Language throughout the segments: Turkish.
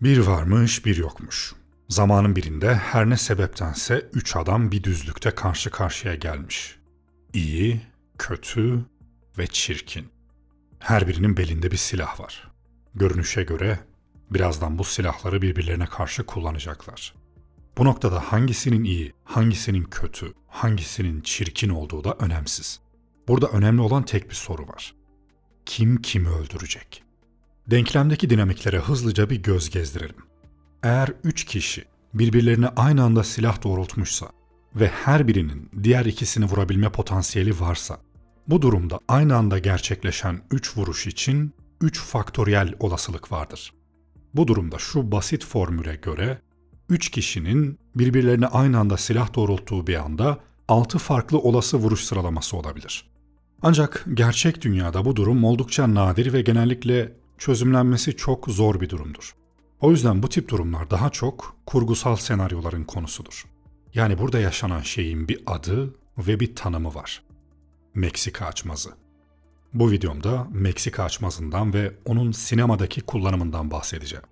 Bir varmış, bir yokmuş. Zamanın birinde her ne sebeptense 3 adam bir düzlükte karşı karşıya gelmiş. İyi, kötü ve çirkin. Her birinin belinde bir silah var. Görünüşe göre birazdan bu silahları birbirlerine karşı kullanacaklar. Bu noktada hangisinin iyi, hangisinin kötü, hangisinin çirkin olduğu da önemsiz. Burada önemli olan tek bir soru var. Kim kimi öldürecek? Denklemdeki dinamiklere hızlıca bir göz gezdirelim. Eğer 3 kişi birbirlerine aynı anda silah doğrultmuşsa ve her birinin diğer ikisini vurabilme potansiyeli varsa, bu durumda aynı anda gerçekleşen 3 vuruş için 3 faktöriyel olasılık vardır. Bu durumda şu basit formüle göre 3 kişinin birbirlerine aynı anda silah doğrulttuğu bir anda 6 farklı olası vuruş sıralaması olabilir. Ancak gerçek dünyada bu durum oldukça nadir ve genellikle çözümlenmesi çok zor bir durumdur. O yüzden bu tip durumlar daha çok kurgusal senaryoların konusudur. Yani burada yaşanan şeyin bir adı ve bir tanımı var. Meksika açmazı. Bu videomda Meksika açmazından ve onun sinemadaki kullanımından bahsedeceğim.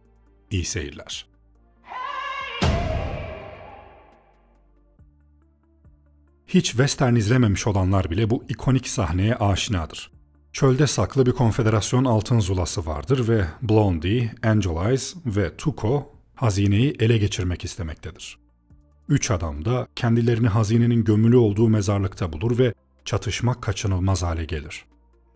İyi seyirler. Hiç western izlememiş olanlar bile bu ikonik sahneye aşinadır. Çölde saklı bir konfederasyon altın zulası vardır ve Blondie, Angel Eyes ve Tuco hazineyi ele geçirmek istemektedir. 3 adam da kendilerini hazinenin gömülü olduğu mezarlıkta bulur ve çatışma kaçınılmaz hale gelir.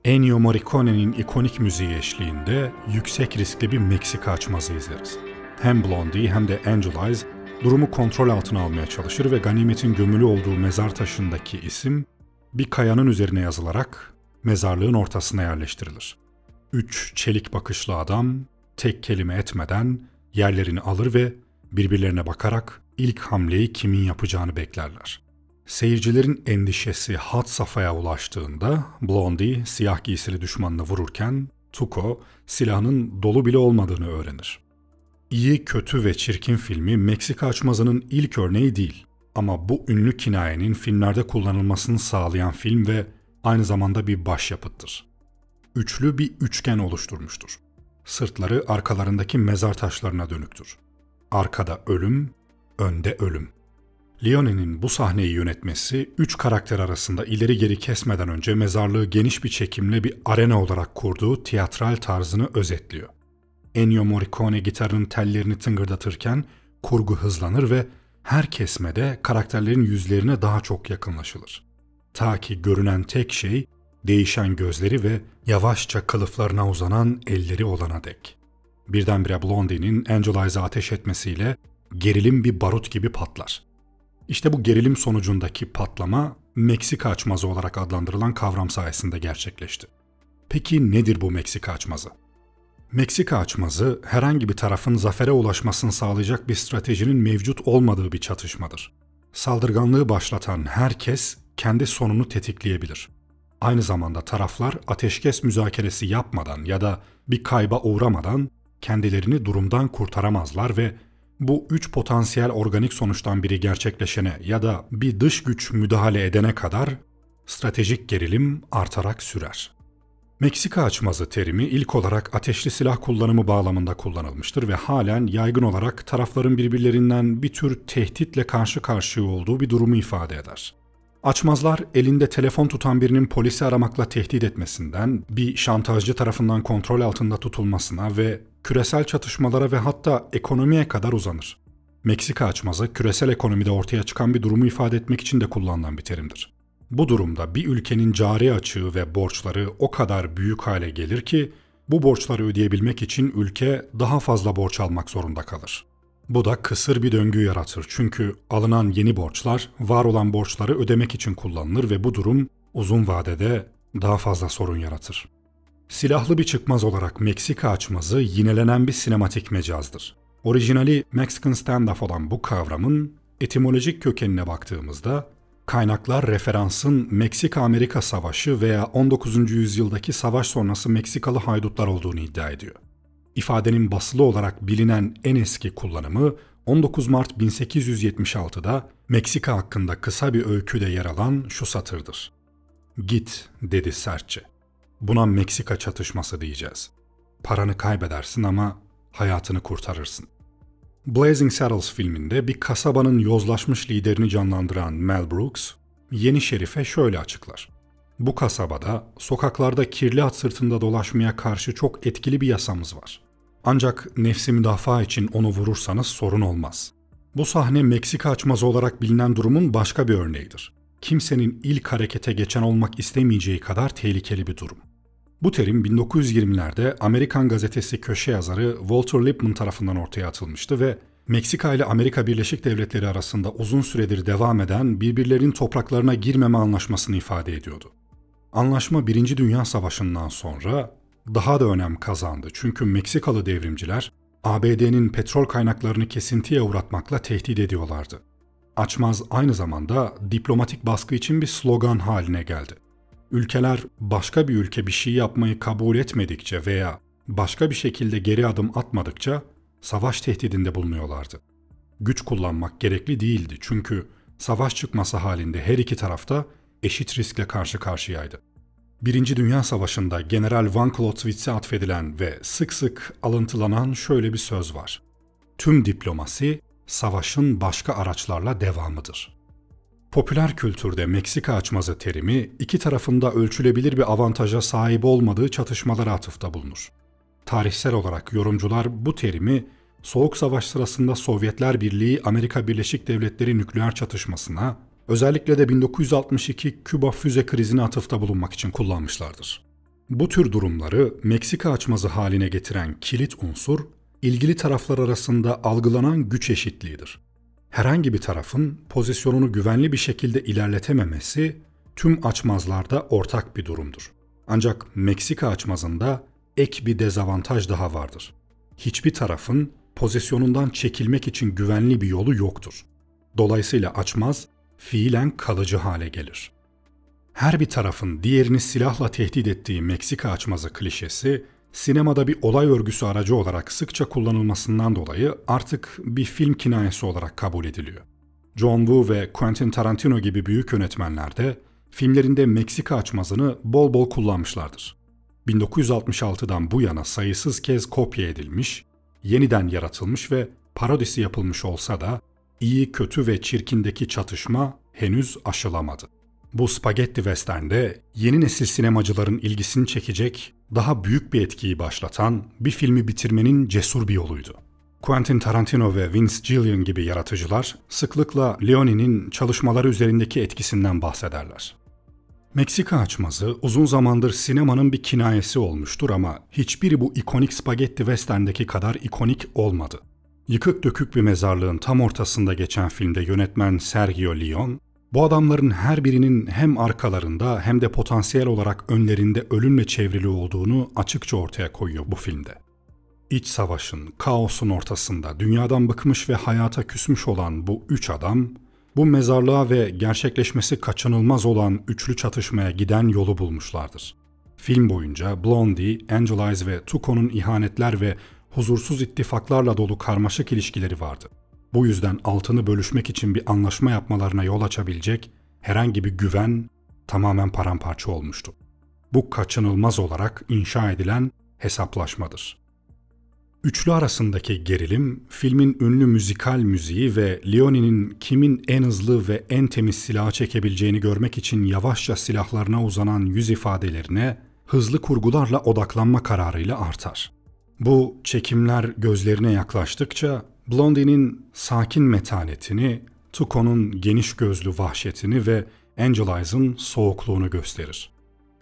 Ennio Morricone'nin ikonik müziği eşliğinde yüksek riskli bir Meksika açmazı izleriz. Hem Blondie hem de Angel Eyes durumu kontrol altına almaya çalışır ve ganimetin gömülü olduğu mezar taşındaki isim bir kayanın üzerine yazılarak mezarlığın ortasına yerleştirilir. 3 çelik bakışlı adam tek kelime etmeden yerlerini alır ve birbirlerine bakarak ilk hamleyi kimin yapacağını beklerler. Seyircilerin endişesi had safhaya ulaştığında Blondie siyah giysili düşmanını vururken Tuco silahının dolu bile olmadığını öğrenir. İyi, kötü ve çirkin filmi Meksika açmazının ilk örneği değil ama bu ünlü kinayenin filmlerde kullanılmasını sağlayan film ve aynı zamanda bir başyapıttır. Üçlü bir üçgen oluşturmuştur. Sırtları arkalarındaki mezar taşlarına dönüktür. Arkada ölüm, önde ölüm. Leone'nin bu sahneyi yönetmesi, 3 karakter arasında ileri geri kesmeden önce mezarlığı geniş bir çekimle bir arena olarak kurduğu tiyatral tarzını özetliyor. Ennio Morricone gitarın tellerini tıngırdatırken kurgu hızlanır ve her kesmede karakterlerin yüzlerine daha çok yakınlaşılır. Ta ki görünen tek şey değişen gözleri ve yavaşça kılıflarına uzanan elleri olana dek. Birdenbire Blondie'nin Angel Eyes'a ateş etmesiyle gerilim bir barut gibi patlar. İşte bu gerilim sonucundaki patlama Meksika açmazı olarak adlandırılan kavram sayesinde gerçekleşti. Peki nedir bu Meksika açmazı? Meksika açmazı herhangi bir tarafın zafere ulaşmasını sağlayacak bir stratejinin mevcut olmadığı bir çatışmadır. Saldırganlığı başlatan herkes kendi sonunu tetikleyebilir. Aynı zamanda taraflar ateşkes müzakeresi yapmadan ya da bir kayba uğramadan kendilerini durumdan kurtaramazlar ve bu 3 potansiyel organik sonuçtan biri gerçekleşene ya da bir dış güç müdahale edene kadar stratejik gerilim artarak sürer. Meksika açmazı terimi ilk olarak ateşli silah kullanımı bağlamında kullanılmıştır ve halen yaygın olarak tarafların birbirlerinden bir tür tehditle karşı karşıya olduğu bir durumu ifade eder. Açmazlar elinde telefon tutan birinin polisi aramakla tehdit etmesinden, bir şantajcı tarafından kontrol altında tutulmasına ve küresel çatışmalara ve hatta ekonomiye kadar uzanır. Meksika açmazı küresel ekonomide ortaya çıkan bir durumu ifade etmek için de kullanılan bir terimdir. Bu durumda bir ülkenin cari açığı ve borçları o kadar büyük hale gelir ki bu borçları ödeyebilmek için ülke daha fazla borç almak zorunda kalır. Bu da kısır bir döngü yaratır çünkü alınan yeni borçlar var olan borçları ödemek için kullanılır ve bu durum uzun vadede daha fazla sorun yaratır. Silahlı bir çıkmaz olarak Meksika açmazı yinelenen bir sinematik mecazdır. Orijinali Mexican standoff olan bu kavramın etimolojik kökenine baktığımızda kaynaklar referansın Meksika-Amerika Savaşı veya 19. yüzyıldaki savaş sonrası Meksikalı haydutlar olduğunu iddia ediyor. İfadenin basılı olarak bilinen en eski kullanımı 19 Mart 1876'da Meksika hakkında kısa bir öyküde yer alan şu satırdır. "Git," dedi sertçe. "Buna Meksika çatışması diyeceğiz. Paranı kaybedersin ama hayatını kurtarırsın. Blazing Saddles filminde bir kasabanın yozlaşmış liderini canlandıran Mel Brooks, yeni şerife şöyle açıklar. Bu kasabada sokaklarda kirli at sırtında dolaşmaya karşı çok etkili bir yasamız var. Ancak nefsi müdafaa için onu vurursanız sorun olmaz. Bu sahne Meksika açmazı olarak bilinen durumun başka bir örneğidir. Kimsenin ilk harekete geçen olmak istemeyeceği kadar tehlikeli bir durum. Bu terim 1920'lerde Amerikan gazetesi köşe yazarı Walter Lippmann tarafından ortaya atılmıştı ve Meksika ile Amerika Birleşik Devletleri arasında uzun süredir devam eden birbirlerinin topraklarına girmeme anlaşmasını ifade ediyordu. Anlaşma 1. Dünya Savaşı'ndan sonra daha da önem kazandı çünkü Meksikalı devrimciler ABD'nin petrol kaynaklarını kesintiye uğratmakla tehdit ediyorlardı. Açmaz aynı zamanda diplomatik baskı için bir slogan haline geldi. Ülkeler başka bir ülke bir şey yapmayı kabul etmedikçe veya başka bir şekilde geri adım atmadıkça savaş tehdidinde bulunuyorlardı. Güç kullanmak gerekli değildi çünkü savaş çıkması halinde her iki tarafta eşit riskle karşı karşıyaydı. 1. Dünya Savaşı'nda General von Clausewitz'e atfedilen ve sık sık alıntılanan şöyle bir söz var. Tüm diplomasi, savaşın başka araçlarla devamıdır. Popüler kültürde Meksika açmazı terimi, iki tarafında ölçülebilir bir avantaja sahip olmadığı çatışmalara atıfta bulunur. Tarihsel olarak yorumcular bu terimi, Soğuk Savaş sırasında Sovyetler Birliği Amerika Birleşik Devletleri nükleer çatışmasına, özellikle de 1962 Küba füze krizine atıfta bulunmak için kullanmışlardır. Bu tür durumları Meksika açmazı haline getiren kilit unsur, ilgili taraflar arasında algılanan güç eşitliğidir. Herhangi bir tarafın pozisyonunu güvenli bir şekilde ilerletememesi tüm açmazlarda ortak bir durumdur. Ancak Meksika açmazında ek bir dezavantaj daha vardır. Hiçbir tarafın pozisyonundan çekilmek için güvenli bir yolu yoktur. Dolayısıyla açmaz fiilen kalıcı hale gelir. Her bir tarafın diğerini silahla tehdit ettiği Meksika açmazı klişesi, sinemada bir olay örgüsü aracı olarak sıkça kullanılmasından dolayı artık bir film kinayesi olarak kabul ediliyor. John Woo ve Quentin Tarantino gibi büyük yönetmenler de filmlerinde Meksika açmazını bol bol kullanmışlardır. 1966'dan bu yana sayısız kez kopya edilmiş, yeniden yaratılmış ve parodisi yapılmış olsa da iyi, kötü ve çirkindeki çatışma henüz aşılamadı. Bu spagetti western'de yeni nesil sinemacıların ilgisini çekecek, daha büyük bir etkiyi başlatan bir filmi bitirmenin cesur bir yoluydu. Quentin Tarantino ve Vince Gilligan gibi yaratıcılar sıklıkla Leone'nin çalışmaları üzerindeki etkisinden bahsederler. Meksika açmazı uzun zamandır sinemanın bir kinayesi olmuştur ama hiçbiri bu ikonik spagetti western'deki kadar ikonik olmadı. Yıkık dökük bir mezarlığın tam ortasında geçen filmde yönetmen Sergio Leone, bu adamların her birinin hem arkalarında hem de potansiyel olarak önlerinde ölümle çevrili olduğunu açıkça ortaya koyuyor bu filmde. İç savaşın, kaosun ortasında dünyadan bıkmış ve hayata küsmüş olan bu üç adam, bu mezarlığa ve gerçekleşmesi kaçınılmaz olan üçlü çatışmaya giden yolu bulmuşlardır. Film boyunca Blondie, Angel Eyes ve Tuco'nun ihanetler ve huzursuz ittifaklarla dolu karmaşık ilişkileri vardı. Bu yüzden altını bölüşmek için bir anlaşma yapmalarına yol açabilecek herhangi bir güven tamamen paramparça olmuştu. Bu kaçınılmaz olarak inşa edilen hesaplaşmadır. Üçlü arasındaki gerilim, filmin ünlü müzikal müziği ve Leone'nin kimin en hızlı ve en temiz silahı çekebileceğini görmek için yavaşça silahlarına uzanan yüz ifadelerine hızlı kurgularla odaklanma kararıyla artar. Bu çekimler gözlerine yaklaştıkça Blondie'nin sakin metanetini, Tuco'nun geniş gözlü vahşetini ve Angel Eyes'ın soğukluğunu gösterir.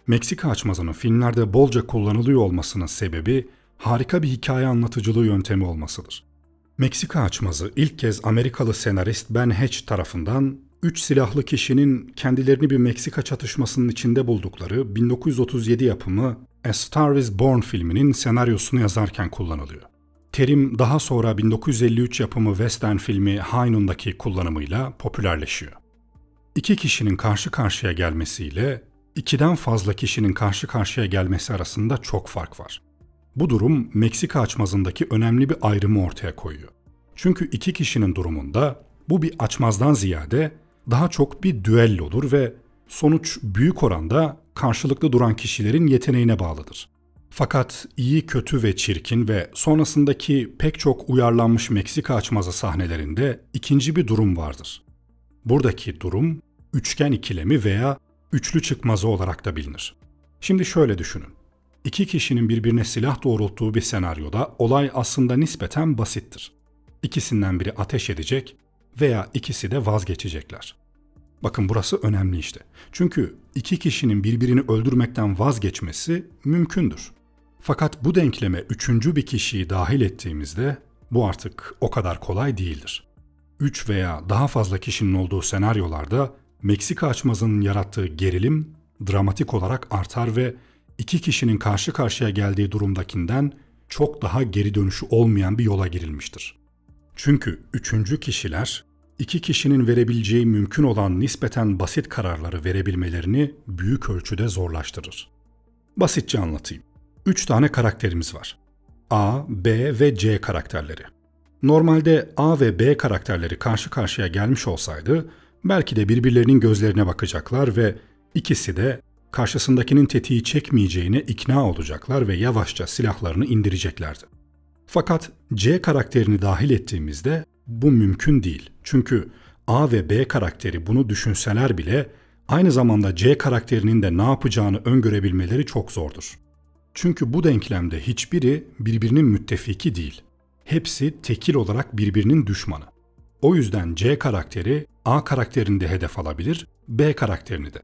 Meksika açmazının filmlerde bolca kullanılıyor olmasının sebebi harika bir hikaye anlatıcılığı yöntemi olmasıdır. Meksika açmazı ilk kez Amerikalı senarist Ben Hatch tarafından 3 silahlı kişinin kendilerini bir Meksika çatışmasının içinde buldukları 1937 yapımı A Star Is Born filminin senaryosunu yazarken kullanılıyor. Terim daha sonra 1953 yapımı western filmi High Noon'daki kullanımıyla popülerleşiyor. İki kişinin karşı karşıya gelmesiyle ikiden fazla kişinin karşı karşıya gelmesi arasında çok fark var. Bu durum Meksika açmazındaki önemli bir ayrımı ortaya koyuyor. Çünkü iki kişinin durumunda bu bir açmazdan ziyade daha çok bir düellodur ve sonuç büyük oranda karşılıklı duran kişilerin yeteneğine bağlıdır. Fakat iyi, kötü ve çirkin ve sonrasındaki pek çok uyarlanmış Meksika açmazı sahnelerinde ikinci bir durum vardır. Buradaki durum üçgen ikilemi veya üçlü çıkmazı olarak da bilinir. Şimdi şöyle düşünün. İki kişinin birbirine silah doğrulttuğu bir senaryoda olay aslında nispeten basittir. İkisinden biri ateş edecek veya ikisi de vazgeçecekler. Bakın burası önemli işte. Çünkü iki kişinin birbirini öldürmekten vazgeçmesi mümkündür. Fakat bu denkleme üçüncü bir kişiyi dahil ettiğimizde bu artık o kadar kolay değildir. 3 veya daha fazla kişinin olduğu senaryolarda Meksika açmazının yarattığı gerilim dramatik olarak artar ve iki kişinin karşı karşıya geldiği durumdakinden çok daha geri dönüşü olmayan bir yola girilmiştir. Çünkü üçüncü kişiler iki kişinin verebileceği mümkün olan nispeten basit kararları verebilmelerini büyük ölçüde zorlaştırır. Basitçe anlatayım. 3 tane karakterimiz var. A, B ve C karakterleri. Normalde A ve B karakterleri karşı karşıya gelmiş olsaydı belki de birbirlerinin gözlerine bakacaklar ve ikisi de karşısındakinin tetiği çekmeyeceğine ikna olacaklar ve yavaşça silahlarını indireceklerdi. Fakat C karakterini dahil ettiğimizde bu mümkün değil. Çünkü A ve B karakteri bunu düşünseler bile aynı zamanda C karakterinin de ne yapacağını öngörebilmeleri çok zordur. Çünkü bu denklemde hiçbiri birbirinin müttefiki değil. Hepsi tekil olarak birbirinin düşmanı. O yüzden C karakteri A karakterini de hedef alabilir, B karakterini de.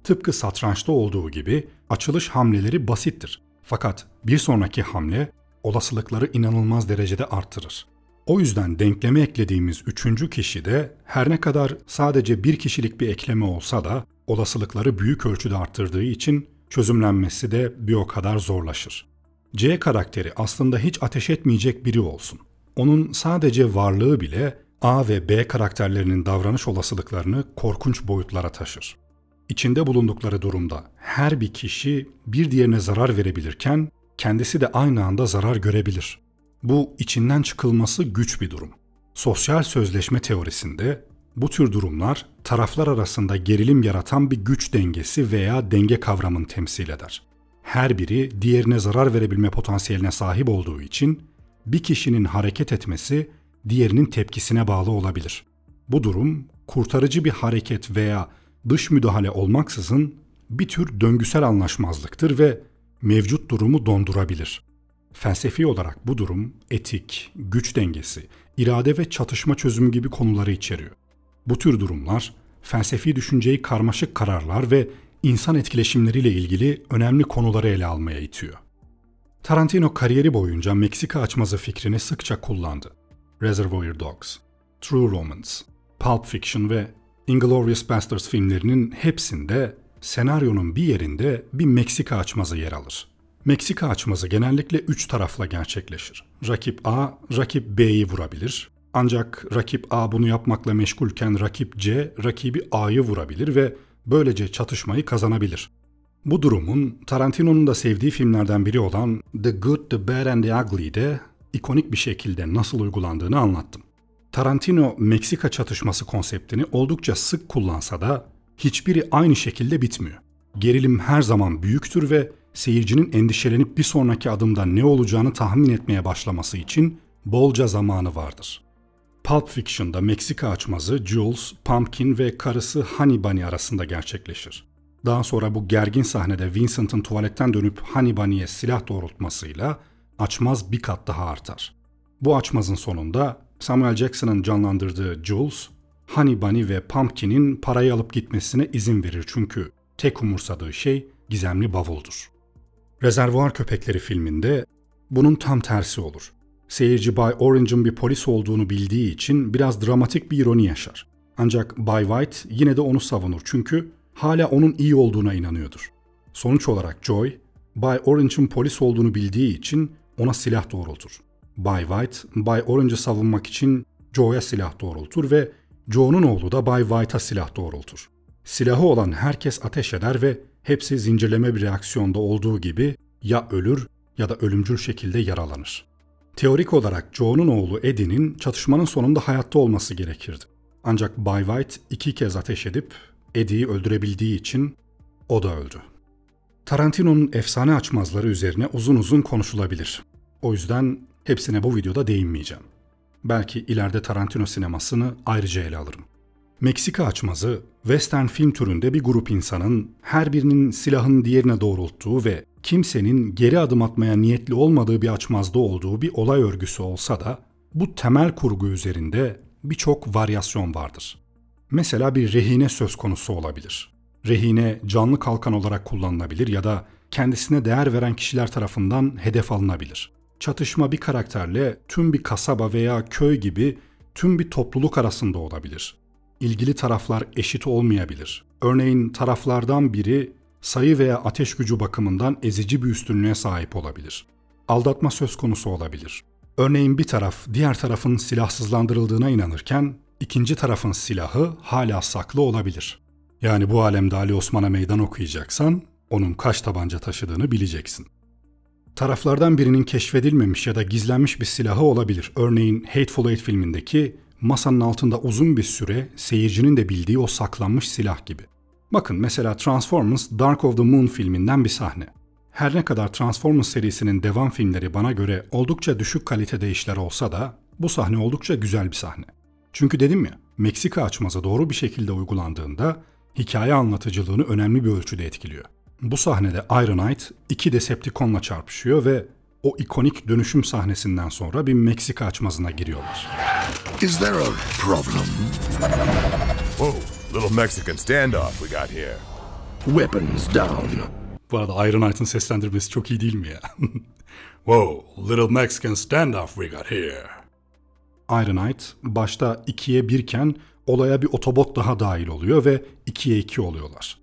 Tıpkı satrançta olduğu gibi açılış hamleleri basittir. Fakat bir sonraki hamle olasılıkları inanılmaz derecede artırır. O yüzden denkleme eklediğimiz üçüncü kişi de her ne kadar sadece bir kişilik bir ekleme olsa da olasılıkları büyük ölçüde arttırdığı için çözümlenmesi de bir o kadar zorlaşır. C karakteri aslında hiç ateş etmeyecek biri olsun. Onun sadece varlığı bile A ve B karakterlerinin davranış olasılıklarını korkunç boyutlara taşır. İçinde bulundukları durumda her bir kişi bir diğerine zarar verebilirken kendisi de aynı anda zarar görebilir. Bu içinden çıkılması güç bir durum. Sosyal sözleşme teorisinde bu tür durumlar taraflar arasında gerilim yaratan bir güç dengesi veya denge kavramını temsil eder. Her biri diğerine zarar verebilme potansiyeline sahip olduğu için bir kişinin hareket etmesi diğerinin tepkisine bağlı olabilir. Bu durum kurtarıcı bir hareket veya dış müdahale olmaksızın bir tür döngüsel anlaşmazlıktır ve mevcut durumu dondurabilir. Felsefi olarak bu durum etik, güç dengesi, irade ve çatışma çözümü gibi konuları içeriyor. Bu tür durumlar felsefi düşünceyi karmaşık kararlar ve insan etkileşimleriyle ilgili önemli konuları ele almaya itiyor. Tarantino kariyeri boyunca Meksika açmazı fikrini sıkça kullandı. Reservoir Dogs, True Romance, Pulp Fiction ve Inglourious Basterds filmlerinin hepsinde senaryonun bir yerinde bir Meksika açmazı yer alır. Meksika açmazı genellikle 3 tarafla gerçekleşir. Rakip A, rakip B'yi vurabilir. Ancak rakip A bunu yapmakla meşgulken rakip C, rakibi A'yı vurabilir ve böylece çatışmayı kazanabilir. Bu durumun Tarantino'nun da sevdiği filmlerden biri olan The Good, The Bad and The Ugly'de ikonik bir şekilde nasıl uygulandığını anlattım. Tarantino, Meksika çatışması konseptini oldukça sık kullansa da hiçbiri aynı şekilde bitmiyor. Gerilim her zaman büyüktür ve seyircinin endişelenip bir sonraki adımda ne olacağını tahmin etmeye başlaması için bolca zamanı vardır. Pulp Fiction'da Meksika açmazı Jules, Pumpkin ve karısı Honey Bunny arasında gerçekleşir. Daha sonra bu gergin sahnede Vincent'ın tuvaletten dönüp Honey Bunny'ye silah doğrultmasıyla açmaz bir kat daha artar. Bu açmazın sonunda Samuel Jackson'ın canlandırdığı Jules, Honey Bunny ve Pumpkin'in parayı alıp gitmesine izin verir çünkü tek umursadığı şey gizemli bavuldur. Rezervuar Köpekleri filminde bunun tam tersi olur. Seyirci Bay Orange'ın bir polis olduğunu bildiği için biraz dramatik bir ironi yaşar. Ancak Bay White yine de onu savunur çünkü hala onun iyi olduğuna inanıyordur. Sonuç olarak Joy, Bay Orange'ın polis olduğunu bildiği için ona silah doğrultur. Bay White, Bay Orange'ı savunmak için Joe'ya silah doğrultur ve Joe'nun oğlu da Bay White'a silah doğrultur. Silahı olan herkes ateş eder ve hepsi zincirleme bir reaksiyonda olduğu gibi ya ölür ya da ölümcül şekilde yaralanır. Teorik olarak Joe'nun oğlu Eddie'nin çatışmanın sonunda hayatta olması gerekirdi. Ancak Bay White 2 kez ateş edip Eddie'yi öldürebildiği için o da öldü. Tarantino'nun efsane açmazları üzerine uzun uzun konuşulabilir. O yüzden hepsine bu videoda değinmeyeceğim. Belki ileride Tarantino sinemasını ayrıca ele alırım. Meksika açmazı, western film türünde bir grup insanın her birinin silahını diğerine doğrulttuğu ve kimsenin geri adım atmaya niyetli olmadığı bir açmazda olduğu bir olay örgüsü olsa da bu temel kurgu üzerinde birçok varyasyon vardır. Mesela bir rehine söz konusu olabilir. Rehine canlı kalkan olarak kullanılabilir ya da kendisine değer veren kişiler tarafından hedef alınabilir. Çatışma bir karakterle tüm bir kasaba veya köy gibi tüm bir topluluk arasında olabilir. İlgili taraflar eşit olmayabilir. Örneğin taraflardan biri sayı veya ateş gücü bakımından ezici bir üstünlüğe sahip olabilir. Aldatma söz konusu olabilir. Örneğin bir taraf diğer tarafın silahsızlandırıldığına inanırken ikinci tarafın silahı hala saklı olabilir. Yani bu alemde Ali Osman'a meydan okuyacaksan onun kaç tabanca taşıdığını bileceksin. Taraflardan birinin keşfedilmemiş ya da gizlenmiş bir silahı olabilir. Örneğin Hateful Eight filmindeki masanın altında uzun bir süre seyircinin de bildiği o saklanmış silah gibi. Bakın mesela Transformers Dark of the Moon filminden bir sahne. Her ne kadar Transformers serisinin devam filmleri bana göre oldukça düşük kalitede işler olsa da bu sahne oldukça güzel bir sahne. Çünkü dedim ya, Meksika açmazı doğru bir şekilde uygulandığında hikaye anlatıcılığını önemli bir ölçüde etkiliyor. Bu sahnede Ironhide iki Decepticon'la çarpışıyor ve o ikonik dönüşüm sahnesinden sonra bir Meksika açmazına giriyorlar. Is there a problem? Whoa, little Mexican standoff we got here. Weapons down. Bu arada Ironhide'ın seslendirmesi çok iyi değil mi ya? Whoa, little Mexican standoff we got here. Ironhide başta 2'ye 1 iken olaya bir otobot daha dahil oluyor ve 2'ye 2 oluyorlar.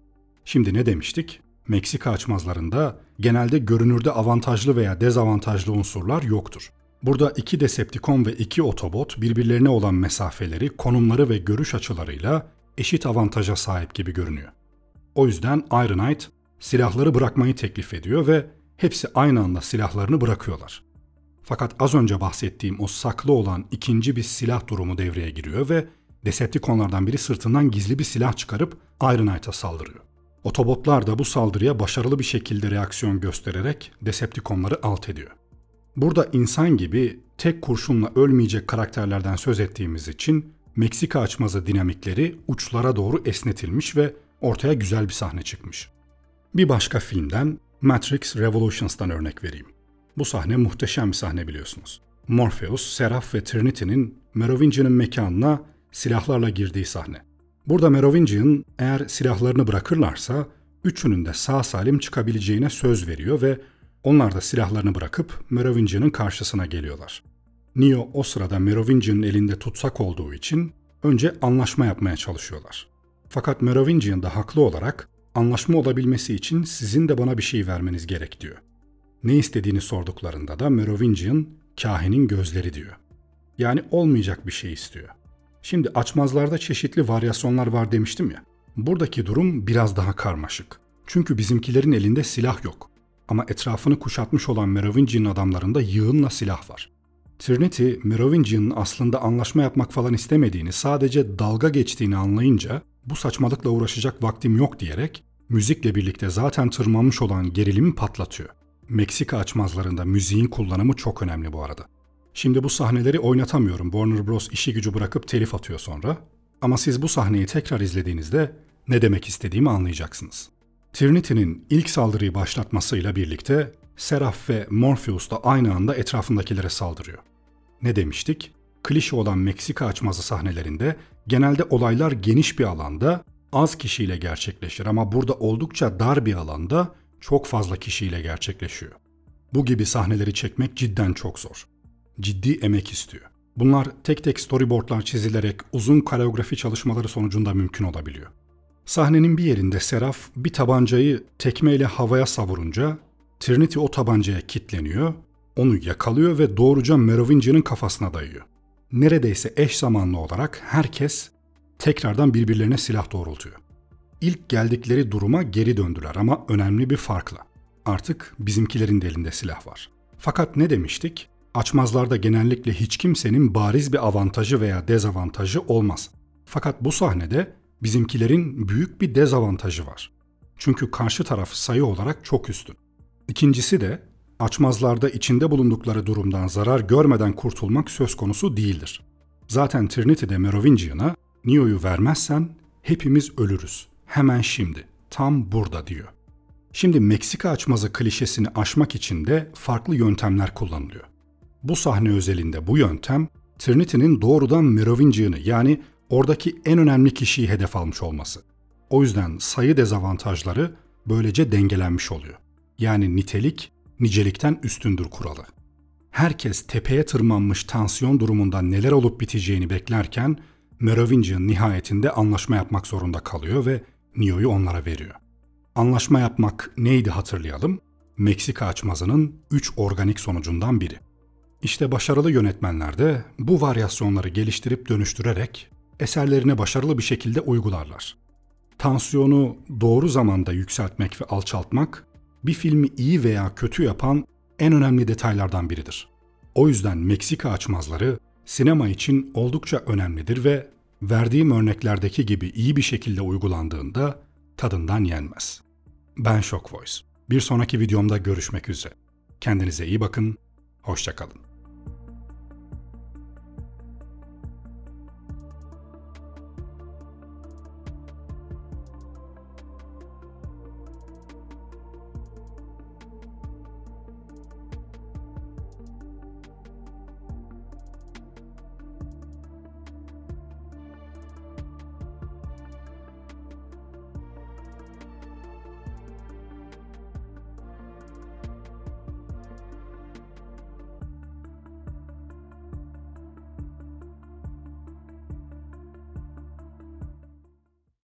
Şimdi ne demiştik? Meksika açmazlarında genelde görünürde avantajlı veya dezavantajlı unsurlar yoktur. Burada 2 Decepticon ve 2 otobot birbirlerine olan mesafeleri, konumları ve görüş açılarıyla eşit avantaja sahip gibi görünüyor. O yüzden Ironhide silahları bırakmayı teklif ediyor ve hepsi aynı anda silahlarını bırakıyorlar. Fakat az önce bahsettiğim o saklı olan ikinci bir silah durumu devreye giriyor ve Decepticonlardan biri sırtından gizli bir silah çıkarıp Ironhide'a saldırıyor. Otobotlar da bu saldırıya başarılı bir şekilde reaksiyon göstererek Decepticonları alt ediyor. Burada insan gibi tek kurşunla ölmeyecek karakterlerden söz ettiğimiz için Meksika açmazı dinamikleri uçlara doğru esnetilmiş ve ortaya güzel bir sahne çıkmış. Bir başka filmden Matrix Revolutions'tan örnek vereyim. Bu sahne muhteşem bir sahne biliyorsunuz. Morpheus, Seraph ve Trinity'nin Merovingian'ın mekanına silahlarla girdiği sahne. Burada Merovingian eğer silahlarını bırakırlarsa üçünün de sağ salim çıkabileceğine söz veriyor ve onlar da silahlarını bırakıp Merovingian'ın karşısına geliyorlar. Neo o sırada Merovingian'ın elinde tutsak olduğu için önce anlaşma yapmaya çalışıyorlar. Fakat Merovingian da haklı olarak anlaşma olabilmesi için sizin de bana bir şey vermeniz gerek diyor. Ne istediğini sorduklarında da Merovingian kahinin gözleri diyor. Yani olmayacak bir şey istiyor. Şimdi açmazlarda çeşitli varyasyonlar var demiştim ya. Buradaki durum biraz daha karmaşık. Çünkü bizimkilerin elinde silah yok. Ama etrafını kuşatmış olan Merovingian adamlarında yığınla silah var. Trinity, Merovingian'ın aslında anlaşma yapmak falan istemediğini, sadece dalga geçtiğini anlayınca bu saçmalıkla uğraşacak vaktim yok diyerek müzikle birlikte zaten tırmanmış olan gerilimi patlatıyor. Meksika açmazlarında müziğin kullanımı çok önemli bu arada. Şimdi bu sahneleri oynatamıyorum. Warner Bros. İşi gücü bırakıp telif atıyor sonra. Ama siz bu sahneyi tekrar izlediğinizde ne demek istediğimi anlayacaksınız. Trinity'nin ilk saldırıyı başlatmasıyla birlikte Seraph ve Morpheus da aynı anda etrafındakilere saldırıyor. Ne demiştik? Klişe olan Meksika açmazı sahnelerinde genelde olaylar geniş bir alanda az kişiyle gerçekleşir ama burada oldukça dar bir alanda çok fazla kişiyle gerçekleşiyor. Bu gibi sahneleri çekmek cidden çok zor. Ciddi emek istiyor. Bunlar tek tek storyboardlar çizilerek uzun koreografi çalışmaları sonucunda mümkün olabiliyor. Sahnenin bir yerinde Seraph bir tabancayı tekmeyle havaya savurunca Trinity o tabancaya kilitleniyor, onu yakalıyor ve doğruca Merovingian'ın kafasına dayıyor. Neredeyse eş zamanlı olarak herkes tekrardan birbirlerine silah doğrultuyor. İlk geldikleri duruma geri döndüler ama önemli bir farkla. Artık bizimkilerin de elinde silah var. Fakat ne demiştik? Açmazlarda genellikle hiç kimsenin bariz bir avantajı veya dezavantajı olmaz. Fakat bu sahnede bizimkilerin büyük bir dezavantajı var. Çünkü karşı taraf sayı olarak çok üstün. İkincisi de açmazlarda içinde bulundukları durumdan zarar görmeden kurtulmak söz konusu değildir. Zaten Trinity'de Merovingian'a Neo'yu vermezsen hepimiz ölürüz. Hemen şimdi, tam burada diyor. Şimdi Meksika açmazı klişesini aşmak için de farklı yöntemler kullanılıyor. Bu sahne özelinde bu yöntem Trinity'nin doğrudan Merovingian'ı yani oradaki en önemli kişiyi hedef almış olması. O yüzden sayı dezavantajları böylece dengelenmiş oluyor. Yani nitelik nicelikten üstündür kuralı. Herkes tepeye tırmanmış tansiyon durumunda neler olup biteceğini beklerken Merovingian nihayetinde anlaşma yapmak zorunda kalıyor ve Neo'yu onlara veriyor. Anlaşma yapmak neydi hatırlayalım? Meksika açmazının 3 organik sonucundan biri. İşte başarılı yönetmenler de bu varyasyonları geliştirip dönüştürerek eserlerine başarılı bir şekilde uygularlar. Tansiyonu doğru zamanda yükseltmek ve alçaltmak bir filmi iyi veya kötü yapan en önemli detaylardan biridir. O yüzden Meksika açmazları sinema için oldukça önemlidir ve verdiğim örneklerdeki gibi iyi bir şekilde uygulandığında tadından yenmez. Ben Shock Voice. Bir sonraki videomda görüşmek üzere. Kendinize iyi bakın, hoşça kalın.